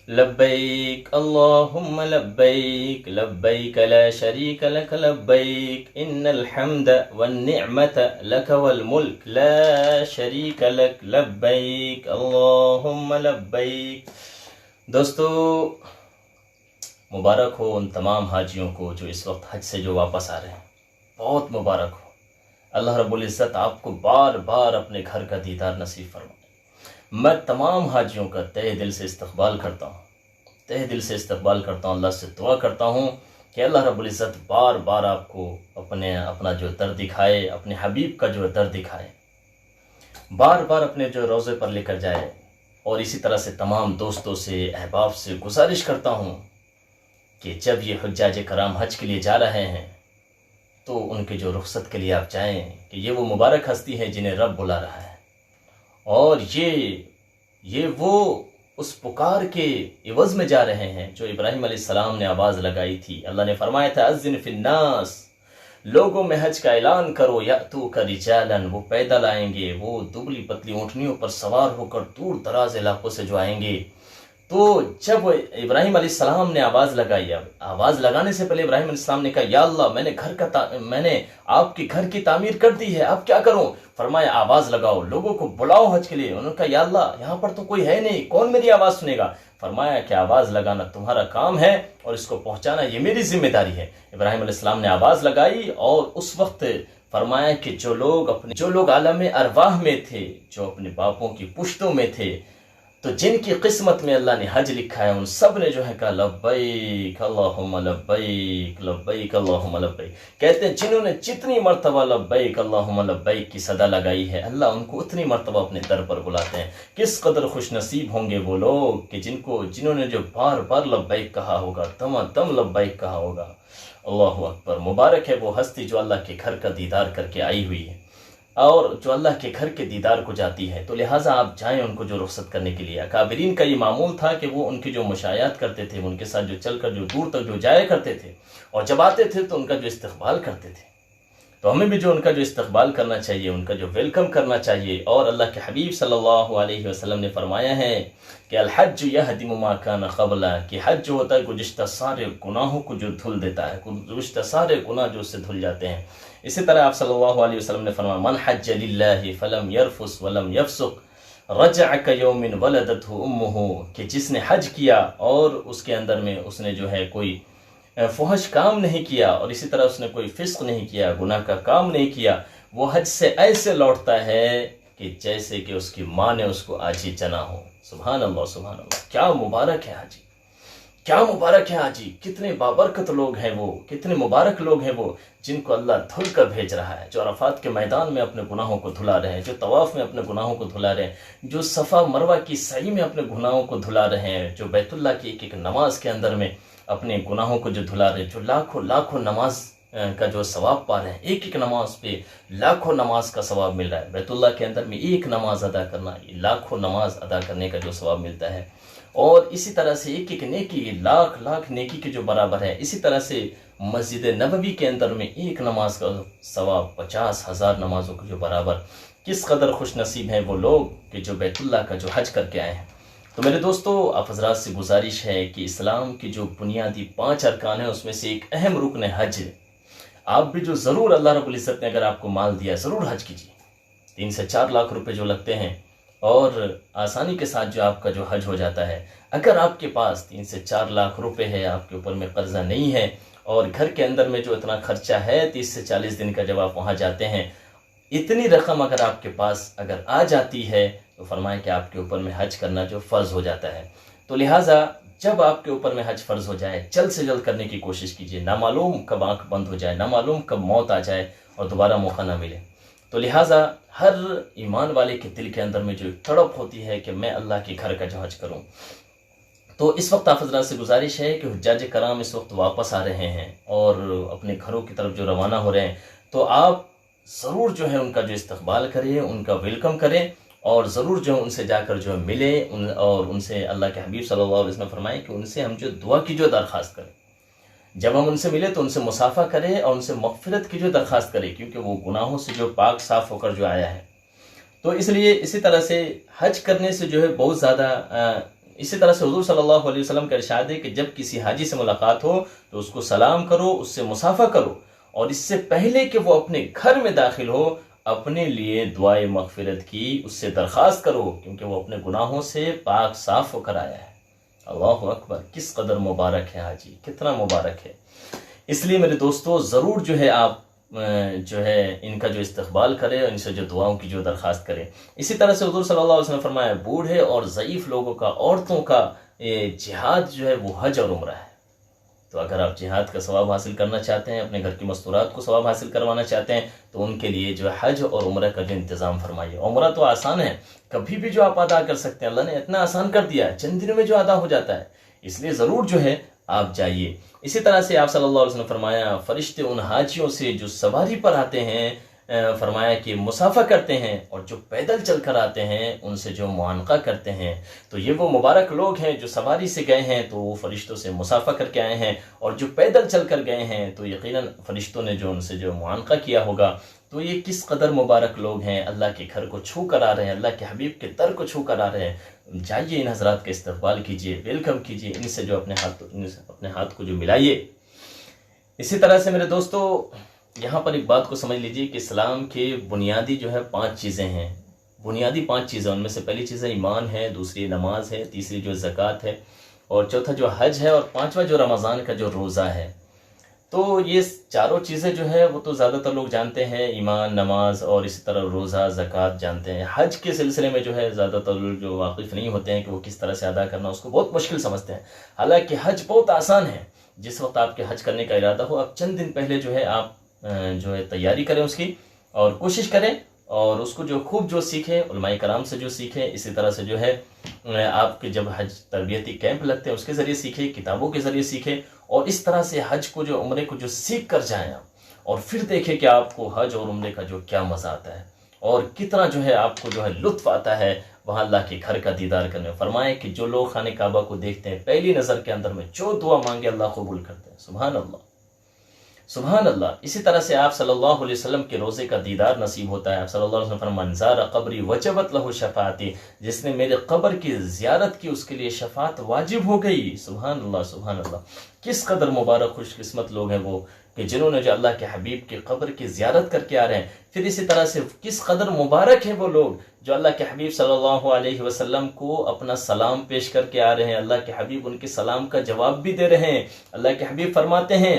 लब्बैक अल्लाहुम्मा लब्बैक लब्बैक ला शरीक लक लब्बैक इन्नल हम्द one निअमत luck वल मुल्क ला शरीक लक लब्बैक अल्लाहुम्मा लब्बैक। दोस्तों, मुबारक हो उन तमाम हाजियों को जो इस वक्त हज से जो वापस आ रहे हैं। बहुत मुबारक हो। अल्लाह रब्बुल इज़्ज़त आपको बार बार अपने घर का दीदार नसीब फरमाए। मैं तमाम हाजियों का तहे दिल से इस्तकबाल करता हूँ, तहे दिल से इस्तकबाल करता हूँ। अल्लाह से दुआ करता हूँ कि अल्लाह रब्बुल इज़्ज़त बार बार आपको अपना जो दर दिखाए, अपने हबीब का जो दर दिखाए, बार बार अपने जो रोज़े पर लेकर जाए। और इसी तरह से तमाम दोस्तों से, अहबाब से गुजारिश करता हूँ कि जब ये हुज्जाज कराम हज के लिए जा रहे हैं तो उनके जो रुखसत के लिए आप जाएं कि ये वो मुबारक हस्ती है जिन्हें रब बुला रहा है। और ये वो उस पुकार के इवज़ में जा रहे हैं जो इब्राहिम अलैहिस्सलाम ने आवाज़ लगाई थी। अल्लाह ने फरमाया था अज़्ज़िन फिन्नास, लोगों में हज का ऐलान करो, यातूका रिजालन, वो पैदल आएंगे, वो दुबली पतली ऊँटनियों पर सवार होकर दूर दराज इलाकों से जो आएंगे। तो जब इब्राहिम अलैहिस्सलाम ने आवाज़ लगाई, अब आवाज़ लगाने से पहले इब्राहिम अलैहिस्सलाम ने कहा या अल्लाह, मैंने आपके घर की तामीर कर दी है, अब क्या करूं? फरमाया आवाज़ लगाओ, लोगों को बुलाओ हज के लिए। उन्होंने कहा या अल्लाह, यहाँ पर तो कोई है नहीं, कौन मेरी आवाज़ सुनेगा? फरमाया कि आवाज़ लगाना तुम्हारा काम है और इसको पहुँचाना ये मेरी जिम्मेदारी है। इब्राहिम अलैहिस्सलाम ने आवाज़ लगाई और उस वक्त फरमाया कि जो लोग आलम अरवाह में थे, जो अपने बापों की पुश्तों में थे, तो जिनकी किस्मत में अल्लाह ने हज लिखा है, उन सब ने जो है कहा लब्बैक अल्लाहुम्मा लब्बैक लब्बैक अल्लाहुम्मा लब्बैक। कहते हैं जिन्होंने जितनी मर्तबा लब्बैक अल्लाहुम्मा लब्बैक की सदा लगाई है, अल्लाह उनको उतनी मर्तबा अपने दर पर बुलाते हैं। किस कदर खुश नसीब होंगे वो लोग कि जिन्होंने जो बार बार लब्बैक कहा होगा, दम लब्बैक कहा होगा। अल्लाहु अकबर। मुबारक है वो हस्ती जो अल्लाह के घर का दीदार करके आई हुई है और जो अल्लाह के घर के दीदार को जाती है। तो लिहाजा आप जाएं उनको जो रुखसत करने के लिए। अकाबरीन का ये मामूल था कि वो उनकी जो मुशायात करते थे, उनके साथ जो चलकर जो दूर तक जो जाया करते थे और जब आते थे तो उनका जो इस्तकबाल करते थे। तो हमें भी जो उनका जो इस्तकबाल करना चाहिए, उनका जो वेलकम करना चाहिए। और अल्लाह के हबीब सल्लल्लाहु अलैहि वसल्लम ने फरमाया है कि अल हज्ज यहदिमु मा कान क़बला, कि हज जो होता है गुज़िश्ता सारे गुनाहों को जो धुल देता है, गुज़िश्ता सारे गुनाह जो उससे धुल जाते हैं। इसी तरह आप सल्लल्लाहु अलैहि वसल्लम ने फरमाया मन हज्ज लिल्लाहि फलम यरफुस वलम यफसुक रजअ कयौमिन वलदतहु उम्मुहु, कि जिसने हज किया और उसके अंदर में उसने जो है कोई फहश काम नहीं किया और इसी तरह उसने कोई फिस्क नहीं किया, गुनाह का काम नहीं किया, वो हज से ऐसे लौटता है कि जैसे कि उसकी माँ ने उसको आज ही जना हो। सुभान अल्लाह, सुभान अल्लाह। क्या मुबारक है हाजी, क्या मुबारक है हाजी। कितने बाबरकत लोग हैं वो, कितने मुबारक लोग हैं वो जिनको अल्लाह धुल कर भेज रहा है, जो अरफात के मैदान में अपने गुनाहों को धुला रहे हैं, जो तवाफ में अपने गुनाहों को धुला रहे हैं, जो सफ़ा मरवा की सही में अपने गुनाहों को धुला रहे हैं, जो बैतुल्लाह की एक एक नमाज के अंदर में अपने गुनाहों को जो धुला रहे हैं, जो लाखों लाखों नमाज का जो सवाब पा रहे हैं। एक एक नमाज पे लाखों नमाज का सवाब मिल रहा है। बैतुल्लाह के अंदर में एक नमाज अदा करना, लाखों नमाज अदा करने का जो सवाब मिलता है। और इसी तरह से एक एक नेकी लाख लाख नेकी के जो बराबर है। इसी तरह से मस्जिद नबवी के अंदर में एक नमाज का सवाब 50,000 नमाजों के जो बराबर। किस कदर खुश नसीब हैं वो लोग कि जो बैतुल्लाह का जो हज करके आए हैं। तो मेरे दोस्तों, आप हजरात से गुजारिश है कि इस्लाम की जो बुनियादी 5 अरकान है उसमें से एक अहम रुकन है हज। आप भी जो ज़रूर अल्लाह रब्बुल इज़्ज़त ने अगर आपको माल दिया, ज़रूर हज कीजिए। 3 से 4 लाख रुपए जो लगते हैं और आसानी के साथ जो आपका जो हज हो जाता है। अगर आपके पास 3 से 4 लाख रुपए है, आपके ऊपर में कर्जा नहीं है और घर के अंदर में जो इतना खर्चा है 30 से 40 दिन का जब आप वहाँ जाते हैं, इतनी रकम अगर आपके पास अगर आ जाती है तो फरमाएं कि आपके ऊपर में हज करना जो फ़र्ज़ हो जाता है। तो लिहाजा जब आपके ऊपर में हज फ़र्ज़ हो जाए, जल्द से जल्द करने की कोशिश कीजिए। ना मालूम कब आँख बंद हो जाए, ना मालूम कब मौत आ जाए और दोबारा मौका ना मिले। तो लिहाजा हर ईमान वाले के दिल के अंदर में जो तड़प होती है कि मैं अल्लाह के घर का जो हज करूँ। तो इस वक्त आप हज़रात से गुजारिश है कि हुज्जाज कराम इस वक्त वापस आ रहे हैं और अपने घरों की तरफ जो रवाना हो रहे हैं, तो आप ज़रूर जो है उनका जो इस्तकबाल करें, उनका वेलकम करें और ज़रूर जो है उनसे जाकर जो मिले और उनसे अल्लाह के हबीब सल्लल्लाहु अलैहि वसल्लम फरमाएं कि उनसे हम जो दुआ की जो दरख्वास्त करें, जब हम उनसे मिले तो उनसे मुसाफा करें और उनसे मग़फ़िरत की जो दरख्वास्त करें, क्योंकि वो गुनाहों से जो पाक साफ़ होकर जो आया है। तो इसलिए इसी तरह से हज करने से जो है बहुत ज़्यादा इसी तरह से हुजूर सल्लल्लाहु अलैहि वसल्लम का इरशाद है कि जब किसी हाजी से मुलाकात हो तो उसको सलाम करो, उससे मुसाफा करो, और इससे पहले कि वो अपने घर में दाखिल हो अपने लिए दुआए मगफिरत की उससे दरख्वास्त करो, क्योंकि वो अपने गुनाहों से पाक साफ होकर आया है। अल्लाहु अकबर, किस कदर मुबारक है हाजी, कितना मुबारक है। इसलिए मेरे दोस्तों ज़रूर जो है आप जो है इनका जो इस्तकबाल करें और इनसे जो दुआओं की जो दरख्वास्त करें। इसी तरह से हुजूर सल्लल्लाहु अलैहि वसल्लम फरमाया, बूढ़े और ज़ईफ़ लोगों का, औरतों का जिहाद जो है वो हज और उम्रा है। तो अगर आप जिहाद का सवाब हासिल करना चाहते हैं, अपने घर की मस्तूरात को सवाब हासिल करवाना चाहते हैं, तो उनके लिए जो है हज और उम्रा का जो इंतज़ाम फरमाइए। उम्रा तो आसान है, कभी भी जो आप अदा कर सकते हैं, अल्लाह ने इतना आसान कर दिया है, चंद दिनों में जो अदा हो जाता है, इसलिए ज़रूर जो है आप जाइए। इसी तरह से आप सल्लल्लाहु अलैहि वसल्लम फरमाया, फरिश्ते उन हाजियों से जो सवारी पर आते हैं फरमाया कि मुसाफा करते हैं, और जो पैदल चल कर आते हैं उनसे जो मुआनका करते हैं। तो ये वो मुबारक लोग हैं जो सवारी से गए हैं तो वो फरिश्तों से मुसाफा करके आए हैं, और जो पैदल चल कर गए हैं तो यकीनन फरिश्तों ने जो उनसे जो मुआनका किया होगा। तो ये किस कदर मुबारक लोग हैं, अल्लाह के घर को छू कर आ रहे हैं, अल्लाह के हबीब के दर को छू कर आ रहे हैं। जाइए, इन हजरात का इस्तकबाल कीजिए, वेलकम कीजिए, इनसे जो अपने हाथ को जो मिलाइए। इसी तरह से मेरे दोस्तों यहाँ पर एक बात को समझ लीजिए कि इस्लाम के बुनियादी जो है 5 चीज़ें हैं, बुनियादी 5 चीज़ें। उनमें से पहली चीज़ है ईमान है, दूसरी नमाज है, तीसरी जो ज़कात है, और चौथा जो हज है, और पांचवा जो रमज़ान का जो रोज़ा है। तो ये चारों चीज़ें जो है वो तो ज़्यादातर लोग जानते हैं, ईमान, नमाज और इसी तरह रोज़ा, ज़कात जानते हैं। हज के सिलसिले में जो है ज़्यादातर लोग जो वाकिफ़ नहीं होते हैं कि वो किस तरह से अदा करना, उसको बहुत मुश्किल समझते हैं। हालांकि हज बहुत आसान है। जिस वक्त आपके हज करने का इरादा हो, आप चंद दिन पहले जो है आप जो है तैयारी करें उसकी, और कोशिश करें और उसको जो खूब जो सीखें, उलमाए कराम से जो सीखें। इसी तरह से जो है आपके जब हज तरबियती कैंप लगते हैं उसके ज़रिए सीखें, किताबों के ज़रिए सीखें, और इस तरह से हज को जो उम्रे को जो सीख कर जाएं आप, और फिर देखें कि आपको हज और उम्रे का जो क्या मज़ा आता है और कितना जो है आपको जो है लुत्फ आता है वहाँ अल्लाह के घर का दीदार करने। फरमाए कि जो लोग खाने काबा को देखते हैं पहली नज़र के अंदर में जो दुआ मांगे अल्लाह कबूल करते हैं। सुभान अल्लाह, सुभान अल्लाह। इसी तरह से आप सल्लल्लाहु अलैहि वसल्लम के रोज़े का दीदार नसीब होता है। आप सल्लल्लाहु अलैहि वसल्लम फरमान, ज़ारा क़ब्री वजबत लहु शफ़ाअती, जिसने मेरे क़ब्र की ज़ियारत की उसके लिए शफ़ाअत वाजिब हो गई। सुभान अल्लाह, सुभान अल्लाह। किस कदर मुबारक खुशकिस्मत लोग हैं वो कि जिन्होंने जो अल्लाह के हबीब के क़ब्र की ज़ियारत करके आ रहे हैं। फिर इसी तरह से किस कदर मुबारक हैं वो लोग जो अल्लाह के हबीब सल्लल्लाहु अलैहि वसल्लम को अपना सलाम पेश करके आ रहे हैं। अल्लाह के हबीब उनके सलाम का जवाब भी दे रहे हैं। अल्लाह के हबीब फरमाते हैं,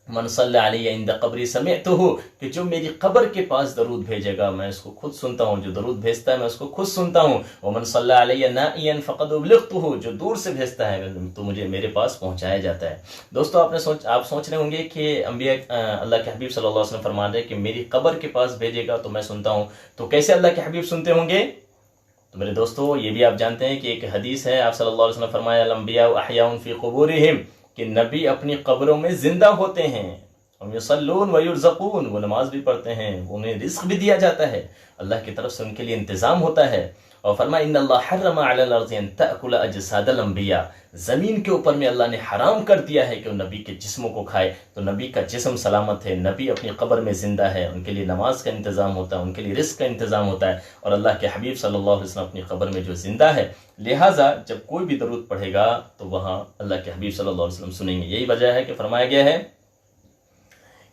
मन सल्ला अलैहि इंद क़ब्री समिअतुहु, कि जो मेरी कब्र के पास दरूद भेजेगा मैं उसको खुद सुनता हूँ, जो दरूद भेजता है मैं उसको खुद सुनता हूँ। व मन सल्ला अलैहि नाइयन फ़क़द उब्लिग़्तुहु, जो दूर से भेजता है तो मुझे मेरे पास पहुँचाया जाता है। दोस्तों आप सोच रहे होंगे कि अम्बिया अल्लाह के हबीब सल्लल्लाहु अलैहि वसल्लम फरमा रहे हैं कि मेरी कब्र के पास भेजेगा तो मैं सुनता हूँ, तो कैसे अल्लाह के हबीब सुनते होंगे? तो मेरे दोस्तों ये भी आप जानते हैं कि एक हदीस है, आप सल्लल्लाहु अलैहि वसल्लम फरमाया, अल अंबिया अहयाउन फ़ी क़ुबूरिहिम, कि नबी अपनी कब्रों में जिंदा होते हैं। हम युसल्लून व युरज़क़ून, वो नमाज भी पढ़ते हैं, उन्हें रिस्क भी दिया जाता है, अल्लाह की तरफ से उनके लिए इंतज़ाम होता है। और फरमाया, इन्नल्लाह हर्रम अलल अर्ज़ि अन तअकुल अजसादल अंबिया, ज़मीन के ऊपर में अल्लाह ने हराम कर दिया है कि वो नबी के जिस्मों को खाए। तो नबी का जिस्म सलामत है, नबी अपनी कब्र में ज़िंदा है, उनके लिए नमाज का इंतज़ाम होता है, उनके लिए रिस्क का इंतज़ाम होता है, और अल्लाह के हबीब सल्लल्लाहु अलैहि वसल्लम अपनी कब्र में जो ज़िंदा है। लिहाजा जब कोई भी दरूद पढ़ेगा तो वहाँ अल्लाह के हबीब सल्लल्लाहु अलैहि वसल्लम सुनेंगे। यही वजह है कि फरमाया गया है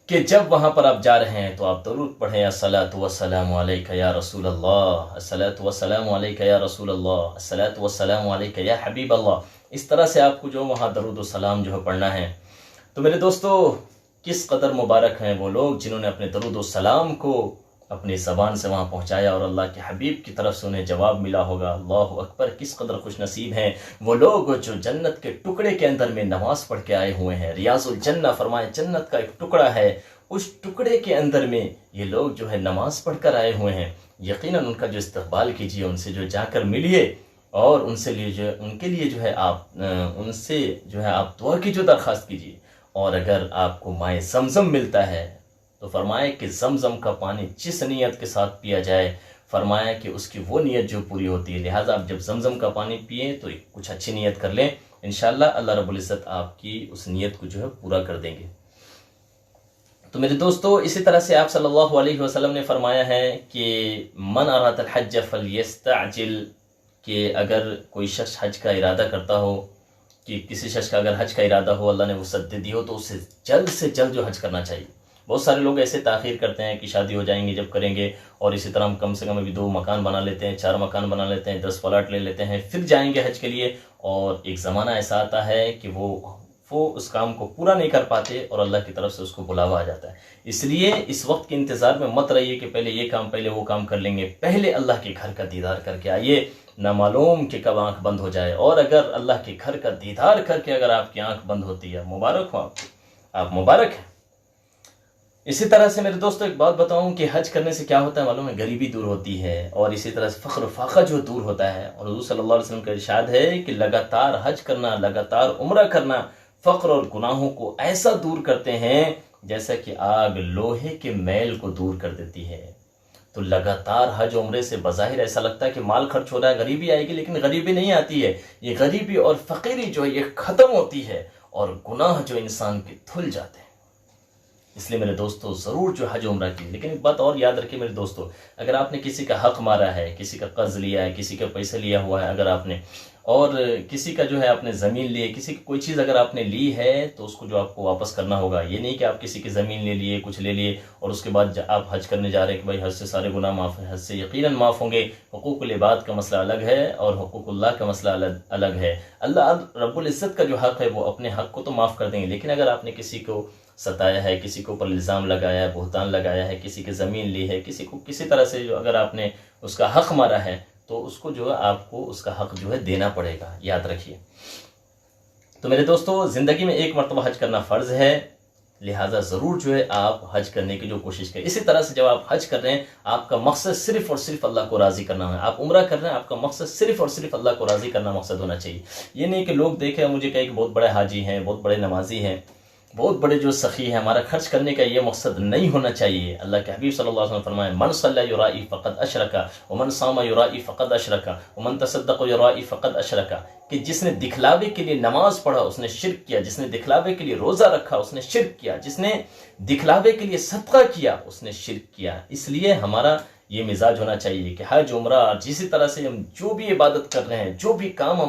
कि जब वहाँ पर आप जा रहे हैं तो आप दरूद पढ़ें, अस्सलातु वस्सलामु अलैका या रसूल अल्लाह, अस्सलातु वस्सलामु अलैका या रसूल अल्लाह, अस्सलातु वस्सलामु अलैका या हबीब अल्लाह। इस तरह से आपको जो वहाँ दरूद व सलाम जो है पढ़ना है। तो मेरे दोस्तों किस कदर मुबारक हैं वो लोग जिन्होंने अपने दरूद व सलाम को अपनी ज़बान से वहाँ पहुँचाया और अल्लाह के हबीब की तरफ से उन्हें जवाब मिला होगा। अल्लाहु अकबर, किस कदर खुश नसीब हैं वो लोग जो जन्नत के टुकड़े के अंदर में नमाज पढ़ के आए हुए हैं। रियाजुल जन्नह फरमाए, जन्नत का एक टुकड़ा है, उस टुकड़े के अंदर में ये लोग जो है नमाज पढ़ कर आए हुए हैं। यकीनन उनका जो इस्तकबाल कीजिए, उनसे जो जाकर मिलिए और उनके लिए जो है आप उनसे जो है आप दुआ की जो दरख्वास्त कीजिए। और अगर आपको माए ज़मज़म मिलता है तो फरमाए कि ज़मज़म का पानी जिस नीयत के साथ पिया जाए, फरमाया कि उसकी वो नीयत जो पूरी होती है। लिहाजा आप जब ज़मज़म का पानी पिए तो कुछ अच्छी नीयत कर लें, इंशाअल्लाह अल्लाह रब्बुल इज़्ज़त आपकी उस नीयत को जो है पूरा कर देंगे। तो मेरे दोस्तों इसी तरह से आप सल्लल्लाहु अलैहि वसल्लम ने फरमाया है कि मन अरादल हज्ज फलयस्तअजिल कि अगर कोई शख्स हज का इरादा करता हो, कि किसी शख्स का अगर हज का इरादा हो, अल्लाह ने वसअत दे दी हो, तो उसे जल्द से जल्द जो हज करना चाहिए। बहुत सारे लोग ऐसे ताख़ीर करते हैं कि शादी हो जाएंगे जब करेंगे, और इसी तरह हम कम से कम अभी 2 मकान बना लेते हैं, 4 मकान बना लेते हैं, 10 प्लाट ले लेते हैं, फिर जाएंगे हज के लिए। और एक ज़माना ऐसा आता है कि वो उस काम को पूरा नहीं कर पाते और अल्लाह की तरफ से उसको बुलावा आ जाता है। इसलिए इस वक्त के इंतज़ार में मत रहिए कि पहले ये काम, पहले वो काम कर लेंगे। पहले अल्लाह के घर का दीदार करके आइए, ना मालूम कि कब आंख बंद हो जाए। और अगर अल्लाह के घर का दीदार करके अगर आपकी आंख बंद होती है, मुबारक हो आप मुबारक हैं। इसी तरह से मेरे दोस्तों एक बात बताऊं कि हज करने से क्या होता है मालूम है? गरीबी दूर होती है, और इसी तरह से फ़ख्र फाक़ा जो दूर होता है। और हुज़ूर सल्लल्लाहु अलैहि वसल्लम का इरशाद है कि लगातार हज करना, लगातार उम्रा करना फ़ख्र और गुनाहों को ऐसा दूर करते हैं जैसा कि आग लोहे के मैल को दूर कर देती है। तो लगातार हज उम्रे से बज़ाहिर ऐसा लगता है कि माल खर्च हो रहा है, गरीबी आएगी, लेकिन गरीबी नहीं आती है। ये गरीबी और फ़कीरी जो है ये ख़त्म होती है, और गुनाह जो इंसान के धुल जाते हैं। इसलिए मेरे दोस्तों ज़रूर जो हज उम्रा की। लेकिन एक बात और याद रखिए मेरे दोस्तों, अगर आपने किसी का हक़ मारा है, किसी का कर्ज लिया है, किसी का पैसा लिया हुआ है अगर आपने, और किसी का जो है आपने ज़मीन ली है, किसी की कोई चीज़ अगर आपने ली है, तो उसको जो आपको वापस करना होगा। ये नहीं कि आप किसी की ज़मीन ले लिए, कुछ ले लिए, और उसके बाद आप हज करने जा रहे हैं कि भाई हज से सारे गुनाह माफ़ हैं। हज से यकीनन माफ़ होंगे। हुकूकुल इबाद का मसला अलग है और हुकूकुल्लाह का मसला अलग है। अल्लाह रब्बुल इज़्ज़त का जो हक़ है वो अपने हक़ को तो माफ़ कर देंगे, लेकिन अगर आपने किसी को सताया है, किसी के ऊपर इल्ज़ाम लगाया है, बहतान लगाया है, किसी की ज़मीन ली है, किसी को किसी तरह से जो अगर आपने उसका हक़ मारा है, तो उसको जो है आपको उसका हक़ जो है देना पड़ेगा, याद रखिए। तो मेरे दोस्तों ज़िंदगी में एक मरतबा हज करना फ़र्ज़ है, लिहाजा ज़रूर जो है आप हज करने की जो कोशिश करें। इसी तरह से जब आप हज कर रहे हैं, आपका मकसद सिर्फ़ और सिर्फ अल्लाह को राज़ी करना है। आप उम्रा कर रहे हैं, आपका मकसद सिर्फ़ और सिर्फ अल्लाह को राज़ी करना मकसद होना चाहिए। ये नहीं कि लोग देखें मुझे कहें कि बहुत बड़े हाजी हैं, बहुत बड़े नमाजी हैं, बहुत बड़े जो सखी है। हमारा खर्च करने का ये मकसद नहीं होना चाहिए। अल्लाह के हबीब सल्लल्लाहु अलैहि वसल्लम फरमाए, मन सल्ला युराई फ़क़द अशरका व मन सामा युराई फ़क़द अशरका व मन तसद्दक़ युराई फ़क़द अशरका, कि जिसने दिखलावे के लिए नमाज पढ़ा उसने शिर्क किया, जिसने दिखलावे के लिए रोज़ा रखा उसने शिर्क किया, जिसने दिखलावे के लिए सदका किया उसने शिर्क किया। इसलिए हमारा ये मिजाज होना चाहिए कि हज उम्रा जिस तरह से हम जो भी इबादत कर रहे हैं, जो भी काम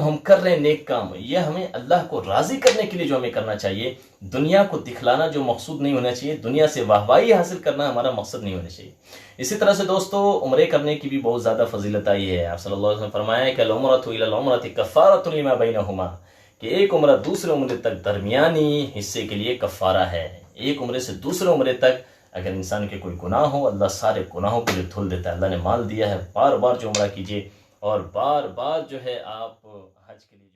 हम कर रहे हैं, नेक काम, ये हमें अल्लाह को राज़ी करने के लिए जो हमें करना चाहिए। दुनिया को दिखलाना जो मकसूद नहीं होना चाहिए, दुनिया से वाहवाही हासिल करना हमारा मकसद नहीं होना चाहिए। इसी तरह से दोस्तों उम्रे करने की भी बहुत ज़्यादा फजीलत आई है। आप सल्लल्लाहु अलैहि वसल्लम फरमाया कि अल-उम्रतु इलल उम्रति कफ़ारतुन लिमा बैनहुमा, कि एक उम्र दूसरे उम्रे तक दरमियानी हिस्से के लिए कफ़ारा है। एक उम्रे से दूसरे उम्रे तक अगर इंसान के कोई गुनाह हो, अल्लाह सारे गुनाहों को जो धुल देता है। अल्लाह ने माल दिया है, बार बार जो उम्रा कीजिए और बार बार जो है आप हज के लिए